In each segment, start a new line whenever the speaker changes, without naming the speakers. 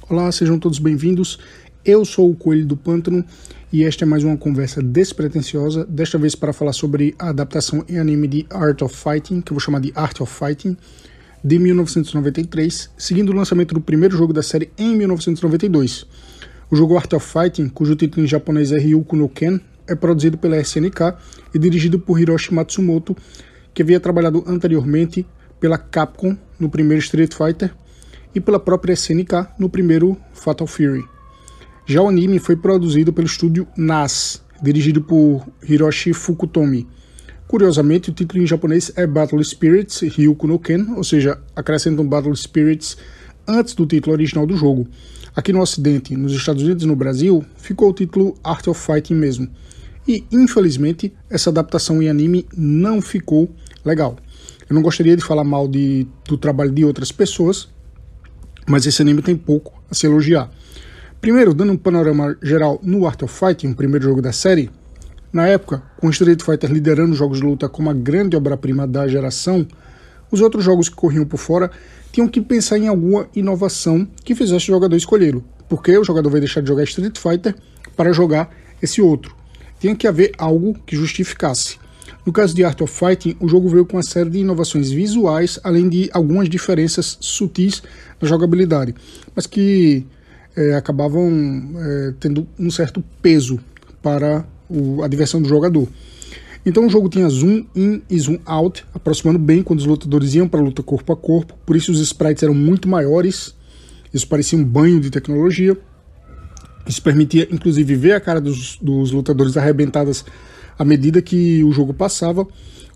Olá, sejam todos bem-vindos. Eu sou o Coelho do Pântano e esta é mais uma conversa despretensiosa, desta vez para falar sobre a adaptação em anime de Art of Fighting, que eu vou chamar de Art of Fighting, de 1993, seguindo o lançamento do primeiro jogo da série em 1992. O jogo Art of Fighting, cujo título em japonês é Ryuko no Ken, é produzido pela SNK e dirigido por Hiroshi Matsumoto, que havia trabalhado anteriormente pela Capcom no primeiro Street Fighter e pela própria SNK no primeiro Fatal Fury. Já o anime foi produzido pelo estúdio NAS, dirigido por Hiroshi Fukutomi. Curiosamente, o título em japonês é Battle Spirits Ryuko no Ken, ou seja, acrescentam Battle Spirits antes do título original do jogo. Aqui no Ocidente, nos Estados Unidos e no Brasil, ficou o título Art of Fighting mesmo. E, infelizmente, essa adaptação em anime não ficou legal. Eu não gostaria de falar mal do trabalho de outras pessoas, mas esse anime tem pouco a se elogiar. Primeiro, dando um panorama geral no Art of Fighting, o primeiro jogo da série, na época, com Street Fighter liderando os jogos de luta como a grande obra-prima da geração, os outros jogos que corriam por fora tinham que pensar em alguma inovação que fizesse o jogador escolhê-lo, porque o jogador vai deixar de jogar Street Fighter para jogar esse outro. Tinha que haver algo que justificasse. No caso de Art of Fighting, o jogo veio com uma série de inovações visuais, além de algumas diferenças sutis na jogabilidade, mas que acabavam tendo um certo peso para a diversão do jogador. Então o jogo tinha zoom in e zoom out, aproximando bem quando os lutadores iam para a luta corpo a corpo, por isso os sprites eram muito maiores, isso parecia um banho de tecnologia. Isso permitia inclusive ver a cara dos lutadores arrebentadas à medida que o jogo passava,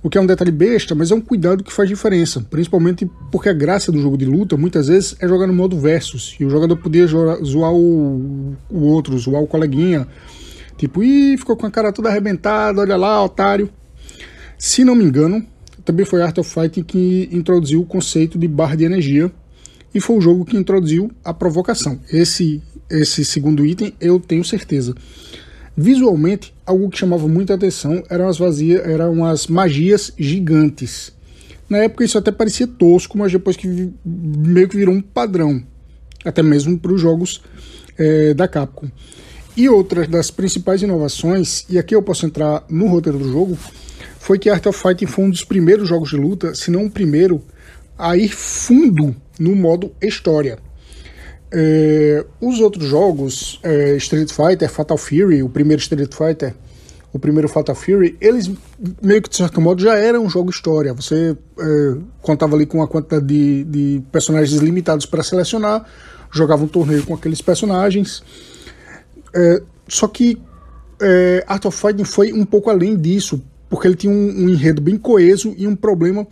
o que é um detalhe besta, mas é um cuidado que faz diferença, principalmente porque a graça do jogo de luta muitas vezes é jogar no modo versus, e o jogador podia zoar o outro, zoar o coleguinha, tipo, ih, ficou com a cara toda arrebentada, olha lá, otário. Se não me engano, também foi Art of Fighting que introduziu o conceito de barra de energia, e foi o jogo que introduziu a provocação. Esse segundo item eu tenho certeza. Visualmente, algo que chamava muita atenção eram as magias gigantes. Na época isso até parecia tosco, mas depois que meio que virou um padrão, até mesmo para os jogos da Capcom. E outra das principais inovações, e aqui eu posso entrar no roteiro do jogo, foi que Art of Fighting foi um dos primeiros jogos de luta, se não o primeiro, a ir fundo no modo história. Os outros jogos, Street Fighter, Fatal Fury, o primeiro Street Fighter, o primeiro Fatal Fury, eles meio que de certo modo já eram um jogo história. Você contava ali com uma quantidade de personagens limitados para selecionar, jogava um torneio com aqueles personagens. Só que Art of Fighting foi um pouco além disso, porque ele tinha um enredo bem coeso e um problema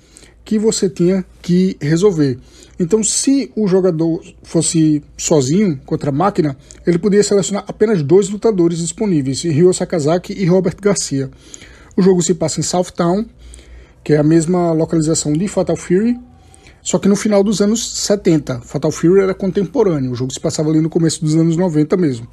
que você tinha que resolver. Então, se o jogador fosse sozinho contra a máquina, ele podia selecionar apenas 2 lutadores disponíveis, Ryo Sakazaki e Robert Garcia. O jogo se passa em Southtown, que é a mesma localização de Fatal Fury, só que no final dos anos 70. Fatal Fury era contemporâneo, o jogo se passava ali no começo dos anos 90 mesmo.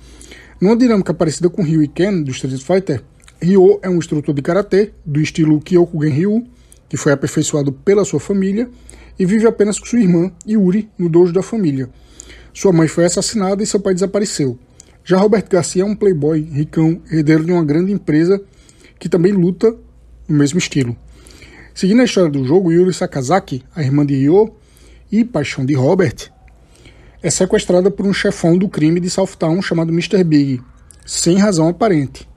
Numa dinâmica parecida com Ryu e Ken, do Street Fighter, Ryo é um instrutor de karatê, do estilo Kyokugen Ryu, que foi aperfeiçoado pela sua família, e vive apenas com sua irmã, Yuri, no dojo da família. Sua mãe foi assassinada e seu pai desapareceu. Já Robert Garcia é um playboy ricão, herdeiro de uma grande empresa, que também luta no mesmo estilo. Seguindo a história do jogo, Yuri Sakazaki, a irmã de Ryo e paixão de Robert, é sequestrada por um chefão do crime de Southtown chamado Mr. Big, sem razão aparente.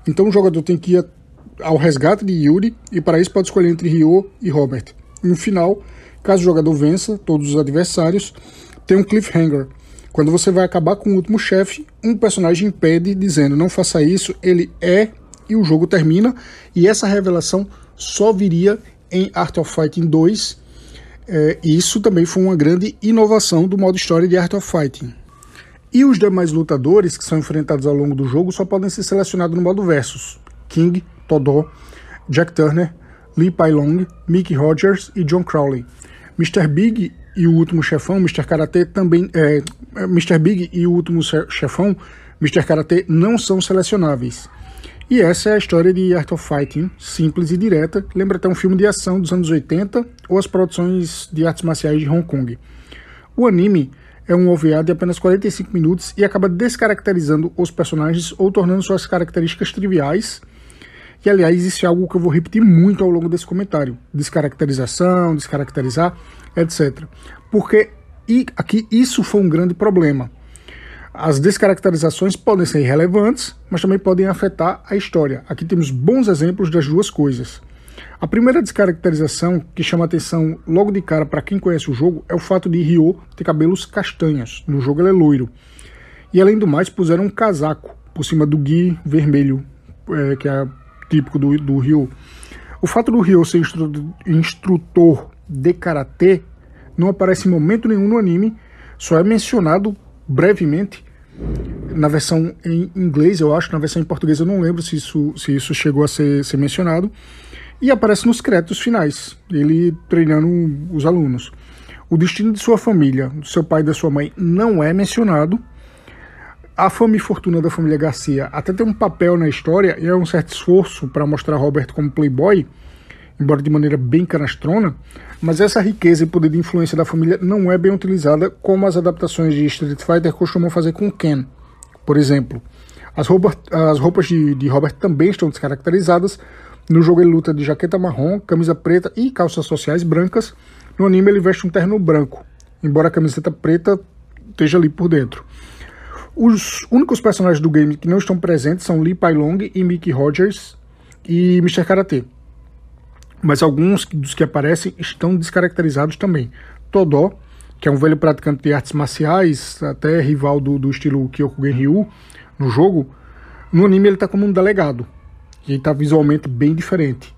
Então o jogador tem que ir ao resgate de Yuri, e para isso pode escolher entre Ryo e Robert. E no final, caso o jogador vença todos os adversários, tem um cliffhanger. Quando você vai acabar com o último chefe, um personagem impede, dizendo não faça isso, ele e o jogo termina, e essa revelação só viria em Art of Fighting 2, e isso também foi uma grande inovação do modo história de Art of Fighting. E os demais lutadores que são enfrentados ao longo do jogo só podem ser selecionados no modo versus: King, Todo, Jack Turner, Lee Pai-Long, Mickey Rogers e John Crowley. Mr. Big e o último chefão, Mr. Karate, também Mr. Big e o último chefão, Mr. Karate, não são selecionáveis. E essa é a história de Art of Fighting, simples e direta, lembra até um filme de ação dos anos 80 ou as produções de artes marciais de Hong Kong. O anime é um OVA de apenas 45 minutos e acaba descaracterizando os personagens ou tornando suas características triviais. E, aliás, isso é algo que eu vou repetir muito ao longo desse comentário. Descaracterização, descaracterizar, etc. Porque aqui isso foi um grande problema. As descaracterizações podem ser relevantes, mas também podem afetar a história. Aqui temos bons exemplos das duas coisas. A primeira descaracterização que chama atenção logo de cara para quem conhece o jogo é o fato de Ryo ter cabelos castanhos. No jogo ele é loiro. E além do mais, puseram um casaco por cima do gi vermelho, que é típico do Ryo. O fato do Ryo ser instrutor de karatê não aparece em momento nenhum no anime, só é mencionado brevemente na versão em inglês, eu acho. Na versão em português eu não lembro se isso chegou a ser mencionado. E aparece nos créditos finais, ele treinando os alunos. O destino de sua família, do seu pai e da sua mãe, não é mencionado. A fama e fortuna da família Garcia até tem um papel na história e é um certo esforço para mostrar Robert como playboy, embora de maneira bem canastrona, mas essa riqueza e poder de influência da família não é bem utilizada como as adaptações de Street Fighter costumam fazer com Ken, por exemplo. As roupas de Robert também estão descaracterizadas. No jogo ele luta de jaqueta marrom, camisa preta e calças sociais brancas. No anime ele veste um terno branco, embora a camiseta preta esteja ali por dentro. Os únicos personagens do game que não estão presentes são Lee Pai-Long e Mickey Rogers e Mr. Karate. Mas alguns dos que aparecem estão descaracterizados também. Todó, que é um velho praticante de artes marciais, até rival do estilo Kyokugen Ryu no jogo, no anime ele está como um delegado. E está visualmente bem diferente.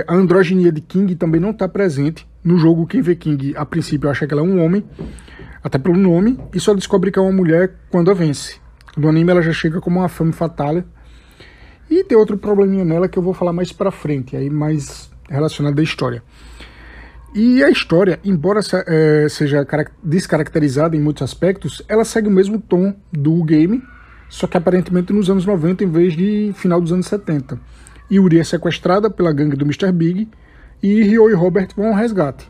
A androginia de King também não está presente. No jogo, quem vê King, a princípio, acha que ela é um homem, até pelo nome, e só descobre que é uma mulher quando a vence. No anime, ela já chega como uma femme fatale. E tem outro probleminha nela que eu vou falar mais pra frente, aí mais relacionado à história. E a história, embora seja descaracterizada em muitos aspectos, ela segue o mesmo tom do game, só que aparentemente nos anos 90 em vez de final dos anos 70. Yuri é sequestrada pela gangue do Mr. Big e Ryo e Robert vão ao resgate.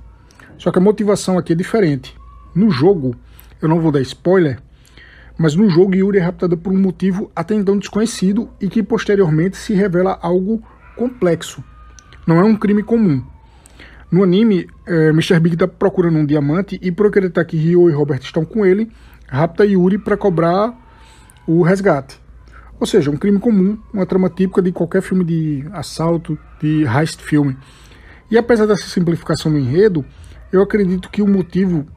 Só que a motivação aqui é diferente. No jogo, eu não vou dar spoiler, mas no jogo Yuri é raptada por um motivo até então desconhecido e que posteriormente se revela algo complexo. Não é um crime comum. No anime, Mr. Big está procurando um diamante e, por acreditar que Ryo e Robert estão com ele, rapta Yuri para cobrar o resgate. Ou seja, um crime comum, uma trama típica de qualquer filme de assalto, de heist filme. E apesar dessa simplificação no enredo, eu acredito que o motivo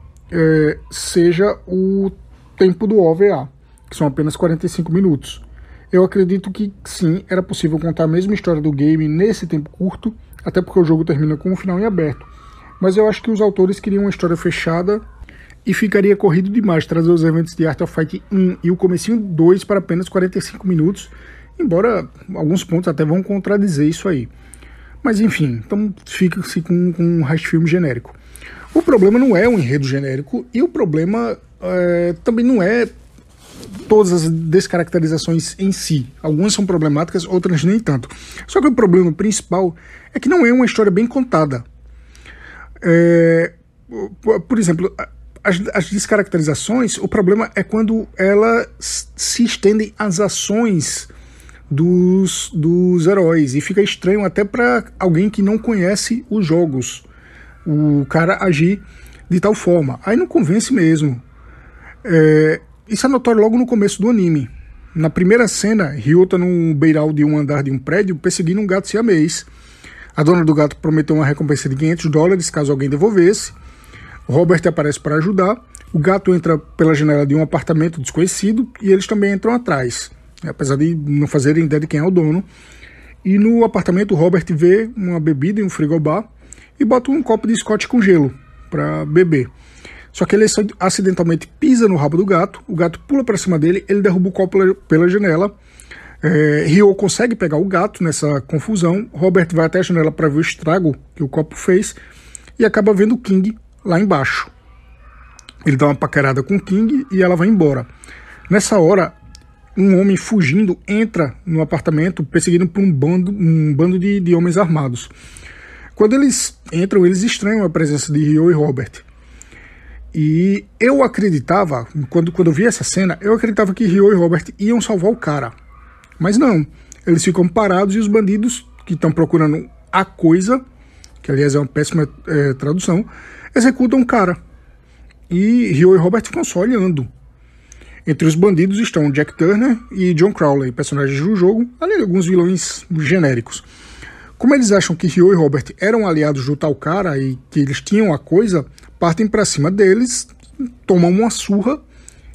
seja o tempo do OVA, que são apenas 45 minutos. Eu acredito que sim, era possível contar a mesma história do game nesse tempo curto, até porque o jogo termina com um final em aberto. Mas eu acho que os autores queriam uma história fechada e ficaria corrido demais trazer os eventos de Art of Fighting 1 e o comecinho 2 para apenas 45 minutos, embora alguns pontos até vão contradizer isso aí. Mas enfim, então fica-se com um heist filme genérico. O problema não é o enredo genérico e o problema também não é todas as descaracterizações em si. Algumas são problemáticas, outras nem tanto. Só que o problema principal é que não é uma história bem contada. Por exemplo, as descaracterizações, o problema é quando elas se estendem às ações dos heróis e fica estranho até para alguém que não conhece os jogos o cara agir de tal forma. Aí não convence mesmo. Isso é notório logo no começo do anime. Na primeira cena, Ryo tá num beiral de um andar de um prédio perseguindo um gato siamês. A dona do gato prometeu uma recompensa de $500 caso alguém devolvesse. Robert aparece para ajudar. O gato entra pela janela de um apartamento desconhecido e eles também entram atrás, apesar de não fazerem ideia de quem é o dono. E no apartamento, Robert vê uma bebida em um frigobar e bota um copo de Scotch com gelo para beber. Só que ele acidentalmente pisa no rabo do gato, o gato pula para cima dele, ele derruba o copo pela janela. Ryo consegue pegar o gato nessa confusão. Robert vai até a janela para ver o estrago que o copo fez e acaba vendo o King lá embaixo. Ele dá uma paquerada com o King e ela vai embora. Nessa hora, um homem fugindo entra no apartamento perseguido por um bando de homens armados. Quando eles entram, eles estranham a presença de Ryo e Robert. E eu acreditava, quando eu vi essa cena, eu acreditava que Ryo e Robert iam salvar o cara. Mas não, eles ficam parados e os bandidos que estão procurando a coisa, que aliás é uma péssima tradução, executam o cara. E Ryo e Robert ficam só olhando. Entre os bandidos estão Jack Turner e John Crowley, personagens do jogo, além de alguns vilões genéricos. Como eles acham que Ryo e Robert eram aliados do tal cara e que eles tinham a coisa, partem pra cima deles, tomam uma surra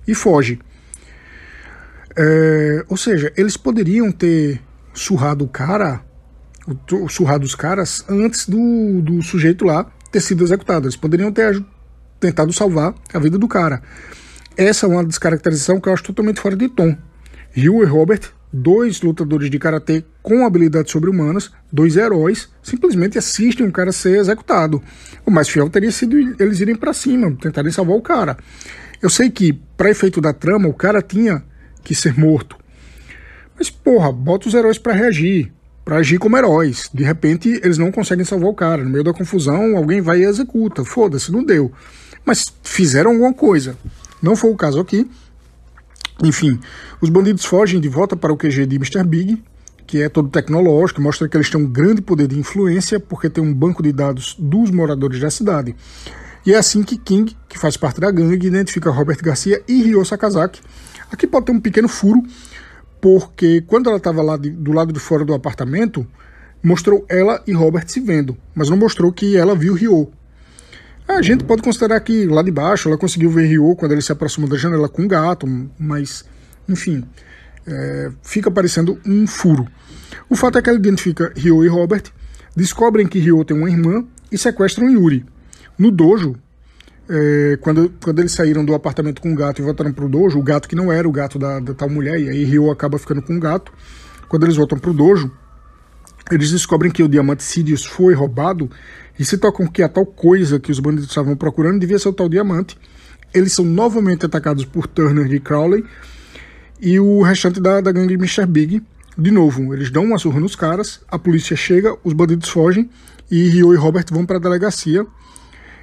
e fogem. Ou seja, eles poderiam ter surrado o cara, surrado os caras antes do sujeito lá ter sido executado. Eles poderiam ter tentado salvar a vida do cara. Essa é uma descaracterização que eu acho totalmente fora de tom. Ryo e Robert, dois lutadores de karatê com habilidades sobre-humanas, dois heróis, simplesmente assistem um cara ser executado. O mais fiel teria sido eles irem pra cima, tentarem salvar o cara. Eu sei que, para efeito da trama, o cara tinha que ser morto. Mas, porra, bota os heróis pra reagir, pra agir como heróis. De repente, eles não conseguem salvar o cara. No meio da confusão, alguém vai e executa. Foda-se, não deu. Mas fizeram alguma coisa. Não foi o caso aqui. Enfim, os bandidos fogem de volta para o QG de Mr. Big, que é todo tecnológico, mostra que eles têm um grande poder de influência, porque tem um banco de dados dos moradores da cidade. E é assim que King, que faz parte da gangue, identifica Robert Garcia e Ryo Sakazaki. Aqui pode ter um pequeno furo, porque quando ela estava lá do lado de fora do apartamento, mostrou ela e Robert se vendo, mas não mostrou que ela viu Ryo. A gente pode considerar que lá de baixo ela conseguiu ver Ryo quando ele se aproxima da janela com o gato, mas, enfim, fica parecendo um furo. O fato é que ela identifica Ryo e Robert, descobrem que Ryo tem uma irmã e sequestram Yuri. No dojo, quando eles saíram do apartamento com o gato e voltaram pro dojo, o gato que não era o gato da tal mulher, e aí Ryo acaba ficando com o gato. Quando eles voltam pro dojo, eles descobrem que o diamante Sidious foi roubado e se tocam que a tal coisa que os bandidos estavam procurando devia ser o tal diamante. Eles são novamente atacados por Turner e Crowley e o restante da gangue Mr. Big. De novo, eles dão uma surra nos caras, a polícia chega, os bandidos fogem e Ryo e Robert vão para a delegacia.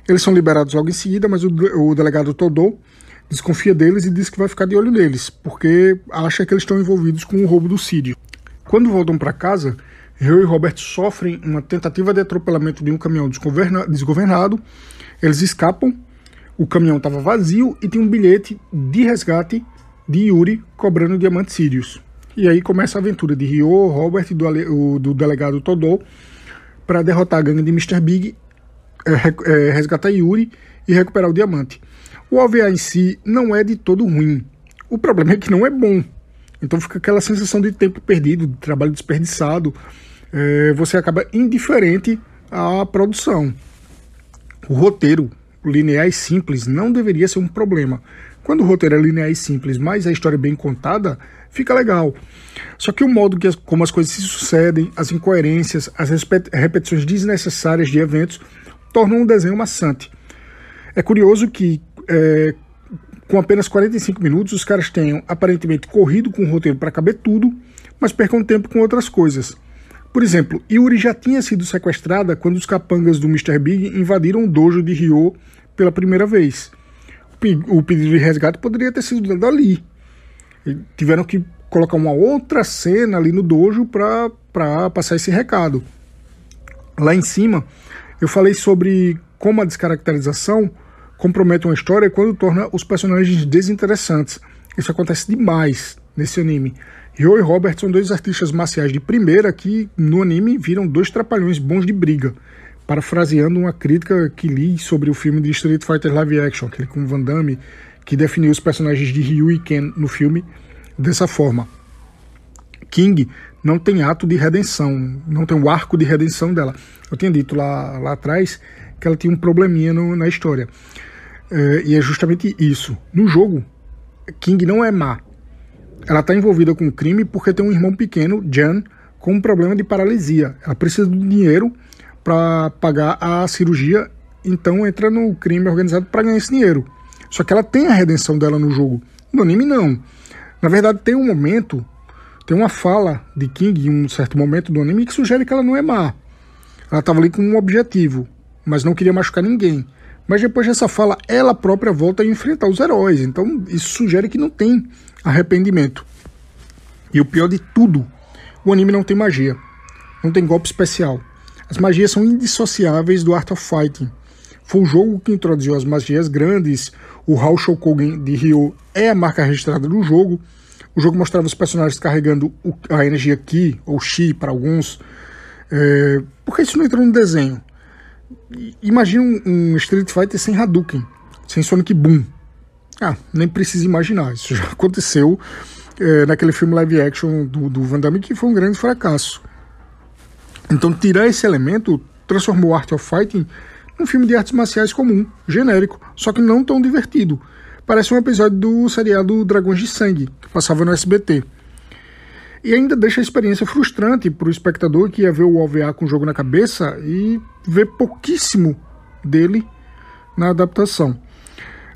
Eles são liberados logo em seguida, mas o delegado Todô desconfia deles e diz que vai ficar de olho neles, porque acha que eles estão envolvidos com o roubo do Sídio. Quando voltam para casa, Ryo e Robert sofrem uma tentativa de atropelamento de um caminhão desgovernado. Eles escapam, o caminhão estava vazio e tem um bilhete de resgate de Yuri cobrando o diamante Sirius. E aí começa a aventura de Ryo, Robert e do delegado Todô para derrotar a gangue de Mr. Big, resgatar Yuri e recuperar o diamante. O OVA em si não é de todo ruim. O problema é que não é bom. Então fica aquela sensação de tempo perdido, de trabalho desperdiçado. Você acaba indiferente à produção. O roteiro linear e simples não deveria ser um problema. Quando o roteiro é linear e simples, mas a história é bem contada, fica legal. Só que o modo como as coisas se sucedem, as incoerências, as repetições desnecessárias de eventos, tornam um desenho maçante. É curioso que com apenas 45 minutos os caras tenham aparentemente corrido com o roteiro para caber tudo, mas percam tempo com outras coisas. Por exemplo, Yuri já tinha sido sequestrada quando os capangas do Mr. Big invadiram o dojo de Ryo pela primeira vez. O pedido de resgate poderia ter sido dado ali. Tiveram que colocar uma outra cena ali no dojo para passar esse recado. Lá em cima, eu falei sobre como a descaracterização compromete uma história quando torna os personagens desinteressantes. Isso acontece demais nesse anime. Ryo e Robert são dois artistas marciais de primeira que no anime viram dois trapalhões bons de briga, parafraseando uma crítica que li sobre o filme de Street Fighter Live Action, aquele com Van Damme, que definiu os personagens de Ryu e Ken no filme dessa forma. King não tem ato de redenção, não tem o arco de redenção dela. Eu tinha dito lá atrás que ela tinha um probleminha na história. E é justamente isso. No jogo, King não é má. Ela está envolvida com o crime porque tem um irmão pequeno, Jan, com um problema de paralisia. Ela precisa do dinheiro para pagar a cirurgia, então entra no crime organizado para ganhar esse dinheiro. Só que ela tem a redenção dela no jogo. No anime, não. Na verdade, tem uma fala de King em um certo momento do anime que sugere que ela não é má. Ela estava ali com um objetivo, mas não queria machucar ninguém. Mas depois dessa fala, ela própria volta a enfrentar os heróis. Então isso sugere que não tem arrependimento. E o pior de tudo, o anime não tem magia. Não tem golpe especial. As magias são indissociáveis do Art of Fighting. Foi o jogo que introduziu as magias grandes. O Hao Shoukogen de Ryo é a marca registrada do jogo. O jogo mostrava os personagens carregando a energia Ki, ou Chi para alguns. Por que isso não entrou no desenho? Imagina um Street Fighter sem Hadouken, sem Sonic Boom. Nem precisa imaginar, isso já aconteceu naquele filme live action do Van Damme, que foi um grande fracasso. Então tirar esse elemento transformou Art of Fighting num filme de artes marciais comum, genérico, só que não tão divertido. Parece um episódio do seriado Dragões de Sangue, que passava no SBT. E ainda deixa a experiência frustrante para o espectador que ia ver o OVA com o jogo na cabeça e ver pouquíssimo dele na adaptação.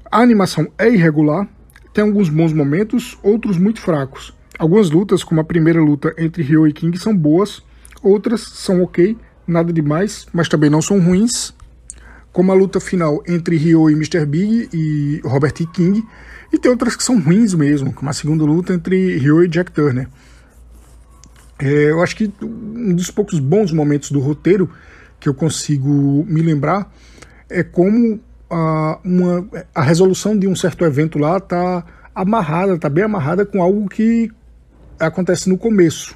A animação é irregular, tem alguns bons momentos, outros muito fracos. Algumas lutas, como a primeira luta entre Ryo e King, são boas, outras são ok, nada demais, mas também não são ruins, como a luta final entre Ryo e Mr. Big e Robert E. King, e tem outras que são ruins mesmo, como a segunda luta entre Ryo e Jack Turner. Eu acho que um dos poucos bons momentos do roteiro que eu consigo me lembrar é como a resolução de um certo evento lá está amarrada, está bem amarrada com algo que acontece no começo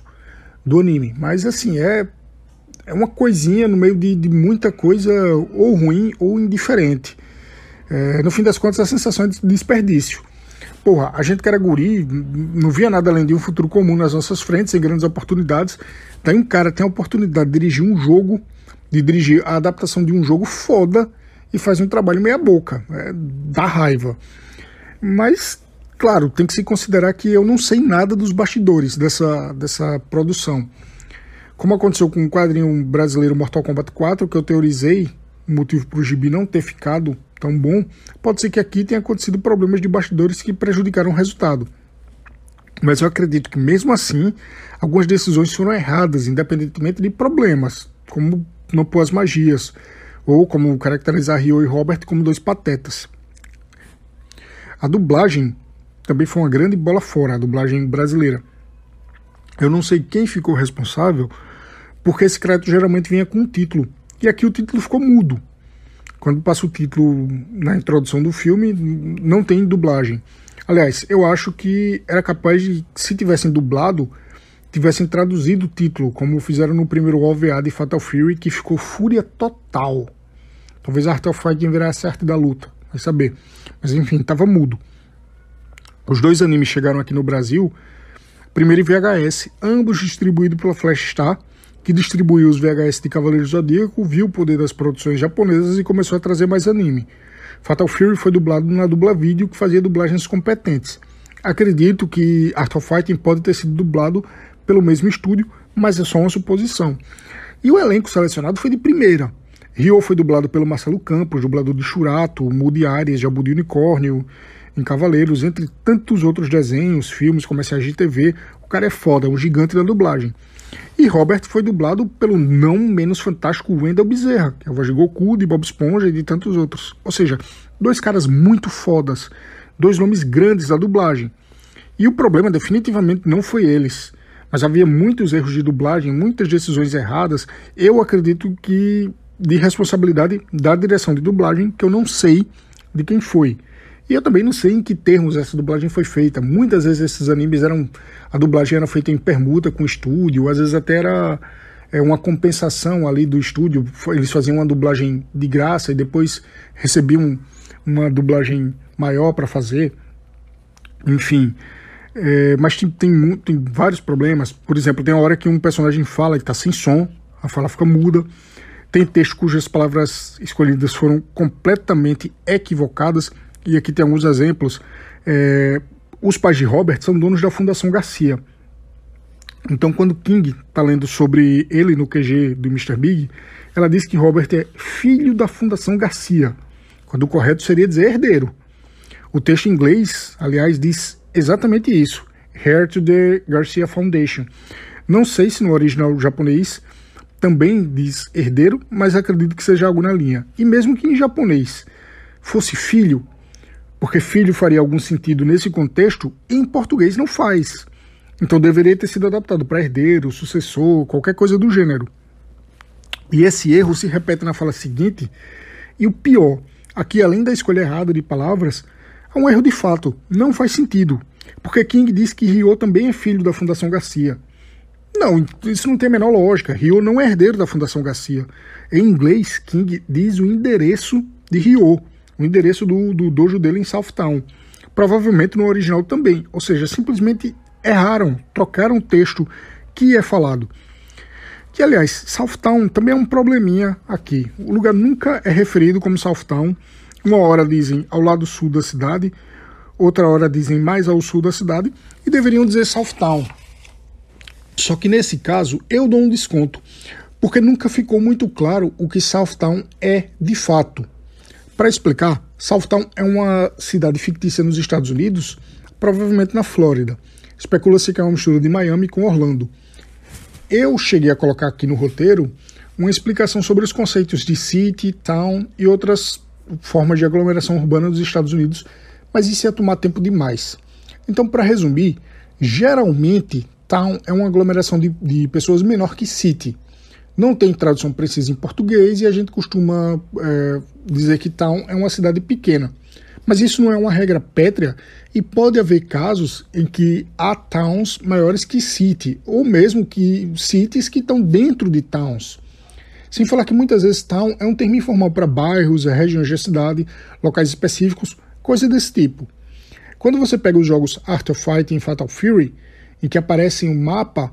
do anime. Mas assim, é uma coisinha no meio de muita coisa ou ruim ou indiferente. No fim das contas, a sensação é de desperdício. Porra, a gente que era guri, não via nada além de um futuro comum nas nossas frentes, sem grandes oportunidades. Daí um cara tem a oportunidade de dirigir um jogo, de dirigir a adaptação de um jogo foda e faz um trabalho meia boca. Dá raiva. Mas, claro, tem que se considerar que eu não sei nada dos bastidores dessa produção. Como aconteceu com o quadrinho brasileiro Mortal Kombat 4, que eu teorizei, o motivo para o gibi não ter ficado tão bom, pode ser que aqui tenha acontecido problemas de bastidores que prejudicaram o resultado. Mas eu acredito que mesmo assim, algumas decisões foram erradas, independentemente de problemas, como não pôr as magias, ou como caracterizar Ryo e Robert como dois patetas. A dublagem também foi uma grande bola fora, a dublagem brasileira. Eu não sei quem ficou responsável, porque esse crédito geralmente vinha com um título, e aqui o título ficou mudo. Quando passa o título na introdução do filme, não tem dublagem. Aliás, eu acho que era capaz de, se tivessem dublado, tivessem traduzido o título, como fizeram no primeiro OVA de Fatal Fury, que ficou fúria total. Talvez Art of Fighting virasse Arte da Luta, vai saber. Mas enfim, estava mudo. Os dois animes chegaram aqui no Brasil, primeiro em VHS, ambos distribuídos pela Flash Star, que distribuiu os VHS de Cavaleiro do Zodíaco, viu o poder das produções japonesas e começou a trazer mais anime. Fatal Fury foi dublado na Dubla Vídeo, que fazia dublagens competentes. Acredito que Art of Fighting pode ter sido dublado pelo mesmo estúdio, mas é só uma suposição. E o elenco selecionado foi de primeira. Ryo foi dublado pelo Marcelo Campos, dublador de Shurato, Moody Arias, Jabu de Unicórnio, em Cavaleiros, entre tantos outros desenhos, filmes, comerciais de TV. O cara é foda, é um gigante da dublagem. E Robert foi dublado pelo não menos fantástico Wendell Bezerra, que é a voz de Goku, de Bob Esponja e de tantos outros. Ou seja, dois caras muito fodas, dois nomes grandes da dublagem. E o problema definitivamente não foi eles, mas havia muitos erros de dublagem, muitas decisões erradas. Eu acredito que de responsabilidade da direção de dublagem, que eu não sei de quem foi. E eu também não sei em que termos essa dublagem foi feita. Muitas vezes esses animes a dublagem era feita em permuta com o estúdio, às vezes até era uma compensação ali do estúdio. Eles faziam uma dublagem de graça e depois recebiam uma dublagem maior para fazer. Enfim, mas tem vários problemas. Por exemplo, tem uma hora que um personagem fala e está sem som, a fala fica muda. Tem texto cujas palavras escolhidas foram completamente equivocadas. E aqui tem alguns exemplos. Os pais de Robert são donos da Fundação Garcia. Então, quando King está lendo sobre ele no QG do Mr. Big, ela diz que Robert é filho da Fundação Garcia, quando o correto seria dizer herdeiro. O texto em inglês, aliás, diz exatamente isso: Heir to the Garcia Foundation. Não sei se no original japonês também diz herdeiro, mas acredito que seja algo na linha. E mesmo que em japonês fosse filho, porque filho faria algum sentido nesse contexto, em português não faz. Então deveria ter sido adaptado para herdeiro, sucessor, qualquer coisa do gênero. E esse erro se repete na fala seguinte, e o pior, aqui além da escolha errada de palavras, há um erro de fato, não faz sentido, porque King diz que Ryo também é filho da Fundação Garcia. Não, isso não tem a menor lógica, Ryo não é herdeiro da Fundação Garcia. Em inglês, King diz o endereço de Ryo, o endereço do dojo dele em Southtown. Provavelmente no original também, ou seja, simplesmente erraram, trocaram o texto que é falado. Que, aliás, Southtown também é um probleminha aqui. O lugar nunca é referido como Southtown. Uma hora dizem ao lado sul da cidade, outra hora dizem mais ao sul da cidade, e deveriam dizer Southtown. Só que nesse caso eu dou um desconto, porque nunca ficou muito claro o que Southtown é de fato. Para explicar, Southtown é uma cidade fictícia nos Estados Unidos, provavelmente na Flórida. Especula-se que é uma mistura de Miami com Orlando. Eu cheguei a colocar aqui no roteiro uma explicação sobre os conceitos de city, town e outras formas de aglomeração urbana dos Estados Unidos, mas isso ia tomar tempo demais. Então, para resumir, geralmente town é uma aglomeração de pessoas menor que city. Não tem tradução precisa em português e a gente costuma dizer que town é uma cidade pequena. Mas isso não é uma regra pétrea e pode haver casos em que há towns maiores que city, ou mesmo que cities que estão dentro de towns. Sem falar que muitas vezes town é um termo informal para bairros, regiões da cidade, locais específicos, coisa desse tipo. Quando você pega os jogos Art of Fighting e Fatal Fury, em que aparece um mapa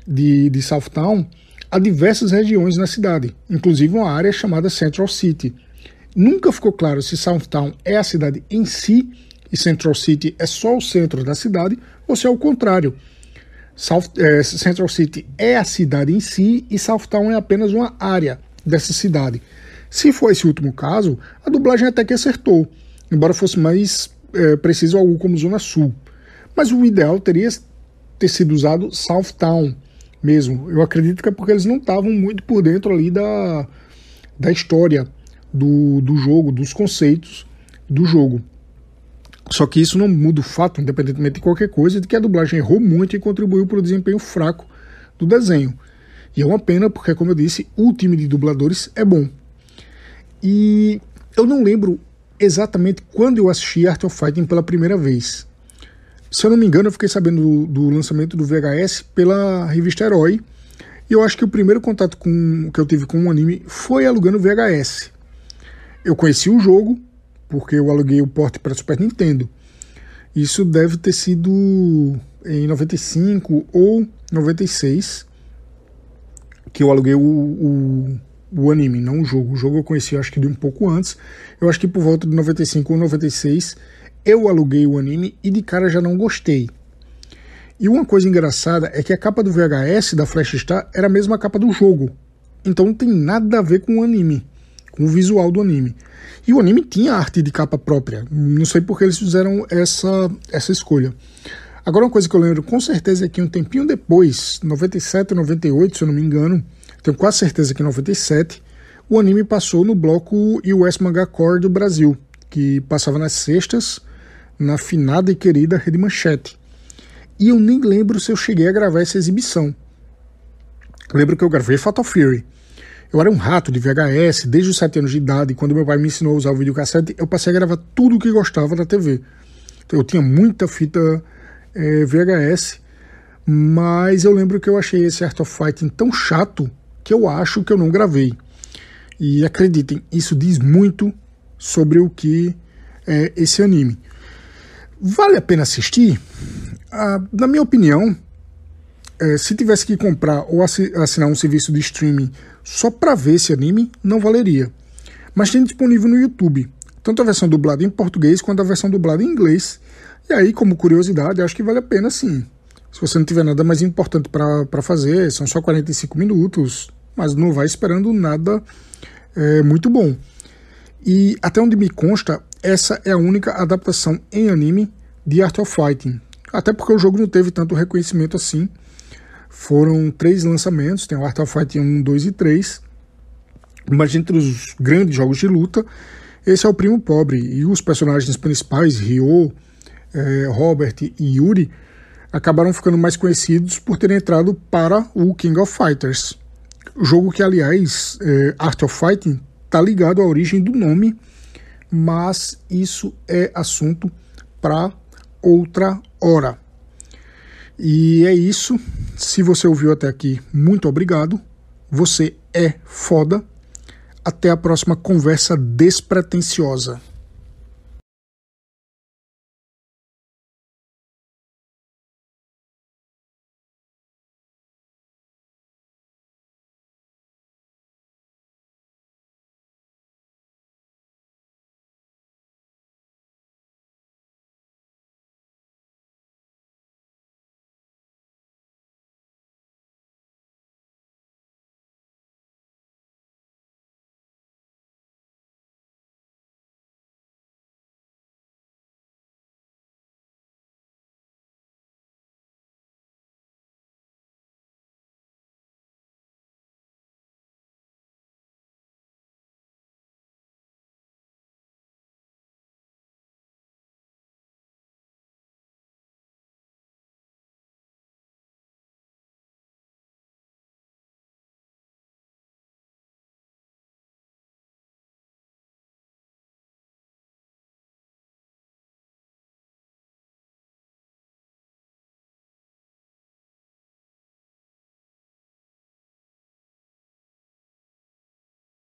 de Southtown, há diversas regiões na cidade, inclusive uma área chamada Central City. Nunca ficou claro se Southtown é a cidade em si e Central City é só o centro da cidade ou se é o contrário. Central City é a cidade em si e Southtown é apenas uma área dessa cidade. Se for esse último caso, a dublagem até que acertou, embora fosse mais preciso algo como Zona Sul. Mas o ideal teria ter sido usado Southtown mesmo. Eu acredito que é porque eles não estavam muito por dentro ali da história do jogo, dos conceitos do jogo. Só que isso não muda o fato, independentemente de qualquer coisa, de que a dublagem errou muito e contribuiu para o desempenho fraco do desenho. E é uma pena porque, como eu disse, o time de dubladores é bom. E eu não lembro exatamente quando eu assisti Art of Fighting pela primeira vez. Se eu não me engano, eu fiquei sabendo do lançamento do VHS pela revista Herói. E eu acho que o primeiro contato que eu tive com um anime foi alugando VHS. Eu conheci o jogo, porque eu aluguei o port para Super Nintendo. Isso deve ter sido em 95 ou 96, que eu aluguei o anime, não o jogo. O jogo eu conheci, acho que de um pouco antes. Eu acho que por volta de 95 ou 96, eu aluguei o anime e de cara já não gostei. E uma coisa engraçada é que a capa do VHS da Flash Star era a mesma capa do jogo. Então não tem nada a ver com o anime, com o visual do anime. E o anime tinha arte de capa própria. Não sei por que eles fizeram essa escolha. Agora uma coisa que eu lembro com certeza é que um tempinho depois, 97, 98, se eu não me engano, tenho quase certeza que em 97, o anime passou no bloco US Manga Core do Brasil, que passava nas sextas, na finada e querida Rede Manchete. E eu nem lembro se eu cheguei a gravar essa exibição. Lembro que eu gravei Fatal Fury. Eu era um rato de VHS desde os 7 anos de idade. Quando meu pai me ensinou a usar o videocassete, eu passei a gravar tudo o que gostava da TV. Então, eu tinha muita fita VHS, mas eu lembro que eu achei esse Art of Fighting tão chato que eu acho que eu não gravei. E acreditem, isso diz muito sobre o que é esse anime. Vale a pena assistir? Na minha opinião, se tivesse que comprar ou assinar um serviço de streaming só para ver esse anime, não valeria. Mas tem disponível no YouTube, tanto a versão dublada em português quanto a versão dublada em inglês. E aí, como curiosidade, acho que vale a pena sim. Se você não tiver nada mais importante para fazer, são só 45 minutos, mas não vai esperando nada muito bom. E até onde me consta, essa é a única adaptação em anime de Art of Fighting. Até porque o jogo não teve tanto reconhecimento assim. Foram 3 lançamentos, tem o Art of Fighting 1, 2 e 3. Mas entre os grandes jogos de luta, Esse é o primo pobre, e os personagens principais, Ryo, Robert e Yuri, acabaram ficando mais conhecidos por terem entrado para o King of Fighters. Jogo que, aliás, Art of Fighting está ligado à origem do nome, mas isso é assunto para outra hora. E é isso. Se você ouviu até aqui, muito obrigado. Você é foda. Até a próxima conversa despretensiosa.